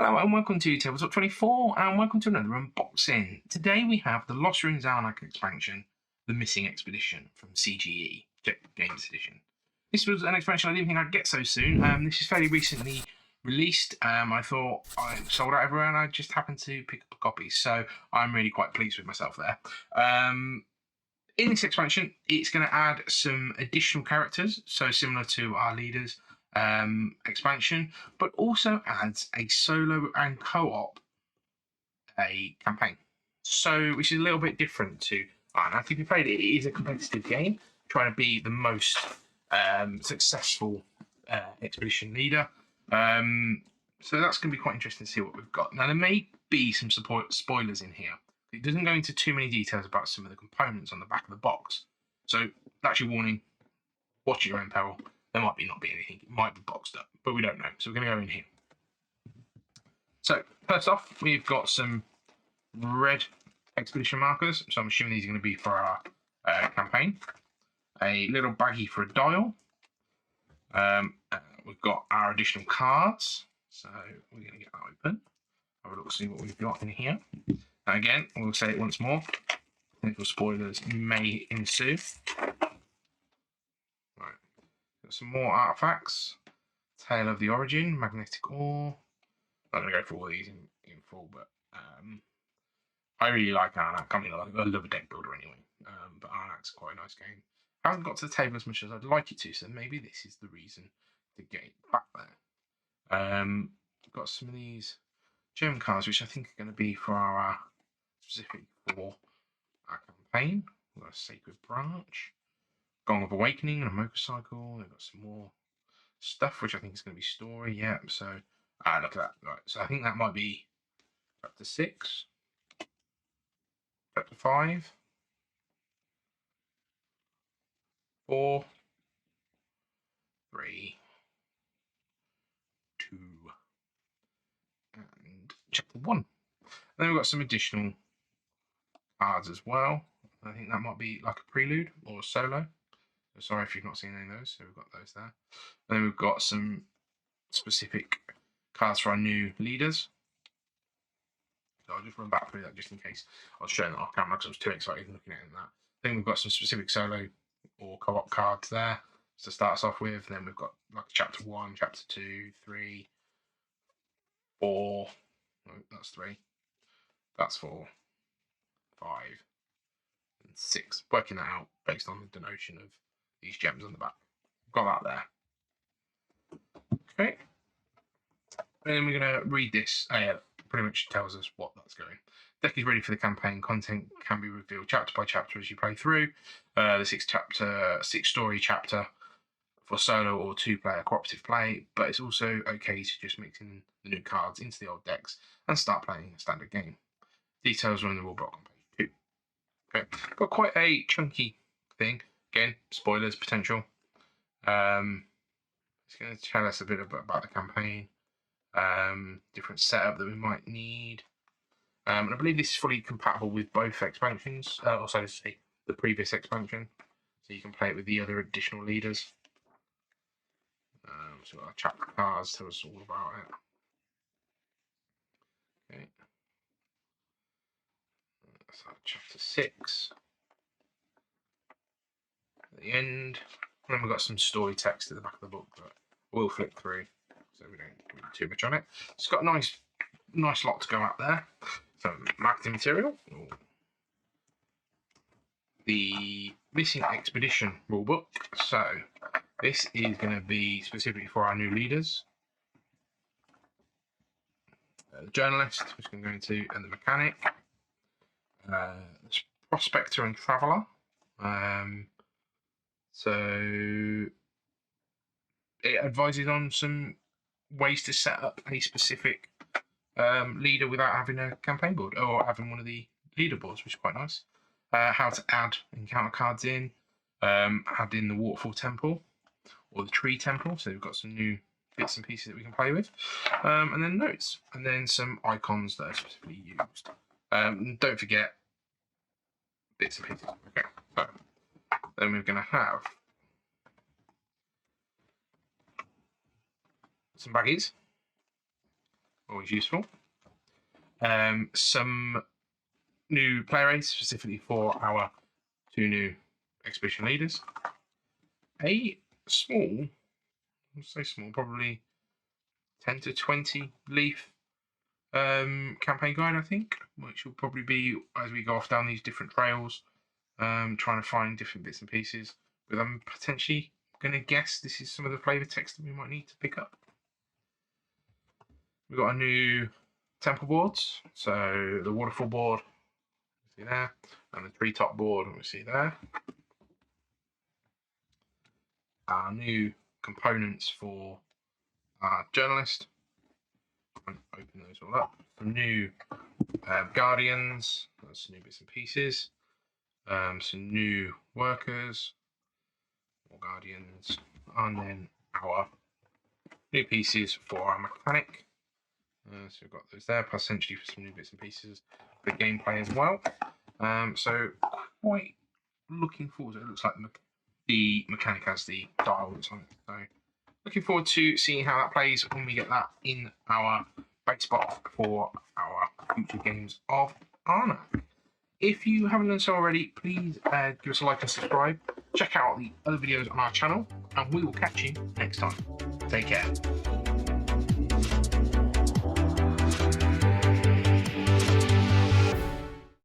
Hello and welcome to Tabletop 24 and welcome to another unboxing. Today we have the Lost Ruins Arnak expansion, The Missing Expedition from CGE, Games Edition. This was an expansion I didn't think I'd get so soon. This is fairly recently released. I thought I sold out everywhere and I just happened to pick up a copy, so I'm really quite pleased with myself there. In this expansion, it's going to add some additional characters, so similar to our leaders expansion, but also adds a solo and co-op campaign. So, which is a little bit different to Arnak. If you played it, it is a competitive game, trying to be the most successful expedition leader. So that's going to be quite interesting to see what we've got. Now, there may be some spoilers in here. It doesn't go into too many details about some of the components on the back of the box. So that's your warning. Watch at your own peril. There might not be anything. It might be boxed up, but we don't know. So we're going to go in here. So first off, we've got some red expedition markers. So I'm assuming these are going to be for our campaign. A little baggie for a dial. We've got our additional cards. So we're going to get that open. Have a look, see what we've got in here. Now again, we'll say it once more. Potential spoilers may ensue. Right. Got some more artifacts. Tale of the Origin, magnetic ore. I'm not going to go for all these in full, but I really like Arnak. I mean, I love a deck builder anyway, but Arnak's quite a nice game. I haven't got to the table as much as I'd like it to, so maybe this is the reason to get it back there. Got some of these gem cards, which I think are going to be for our specific for our campaign. We've got a Sacred Branch, Gong of Awakening, and a motorcycle. They've got some more stuff, which I think is going to be story. Yeah, so look at that. Right, so I think that might be chapter 6, chapter 5, 4, 3, 2, and chapter 1. And then we've got some additional cards as well. I think that might be like a prelude or a solo. So sorry if you've not seen any of those. So we've got those there. And then we've got some specific cards for our new leaders. So I'll just run back through that just in case I was showing that off camera because I was too excited looking at that. Then we've got some specific solo or co-op cards there to start us off with. And then we've got like chapter 1, chapter 2, 3, 4. No, that's 3. That's 4, 5, and 6. Working that out based on the denotion of these gems on the back. Got that there. Okay. And we're going to read this. Pretty much tells us what that's going. Deck is ready for the campaign. Content can be revealed chapter by chapter as you play through. The 6-story chapter for solo or 2-player cooperative play, but it's also okay to just mix in the new cards into the old decks and start playing a standard game. Details are in the rule book on page 2. Okay, got quite a chunky thing. Again, spoilers potential. It's going to tell us a bit about the campaign. Different setup that we might need. And I believe this is fully compatible with both expansions, also to say the previous expansion, so you can play it with the other additional leaders. So our chapter cards tell us all about it. Okay, that's our chapter 6 at the end. And then we've got some story text at the back of the book, but we'll flip through so we don't do too much on it. It's got a nice lot to go out there. Some marketing material. The Missing Expedition rulebook. So this is going to be specifically for our new leaders. The journalist, which we can go into, and the mechanic. Prospector and traveller. So it advises on some ways to set up a specific leader without having a campaign board or having one of the leaderboards, which is quite nice. How to add encounter cards in, add in the waterfall temple or the tree temple. So we've got some new bits and pieces that we can play with, and then notes, and then some icons that are specifically used. Don't forget bits and pieces. Okay, so then we're going to have some baggies. always useful. Some new player aids specifically for our 2 new expedition leaders. A small, let's say small, probably 10 to 20 leaf campaign guide, I think, which will probably be as we go off down these different trails, trying to find different bits and pieces. But I'm potentially going to guess this is some of the flavor text that we might need to pick up. We've got a new temple boards, so the waterfall board, see there, and the treetop board, we see there. Our new components for our journalist. Open those all up. Some new guardians, that's new bits and pieces. Some new workers, more guardians, and then our new pieces for our mechanic. So we've got those there, plus essentially for some new bits and pieces for gameplay as well. So quite looking forward to it. It looks like the mechanic has the dial that's on it. So looking forward to seeing how that plays when we get that in our base box for our future games of Arnak. If you haven't done so already, please give us a like and subscribe. Check out the other videos on our channel, and we will catch you next time. Take care.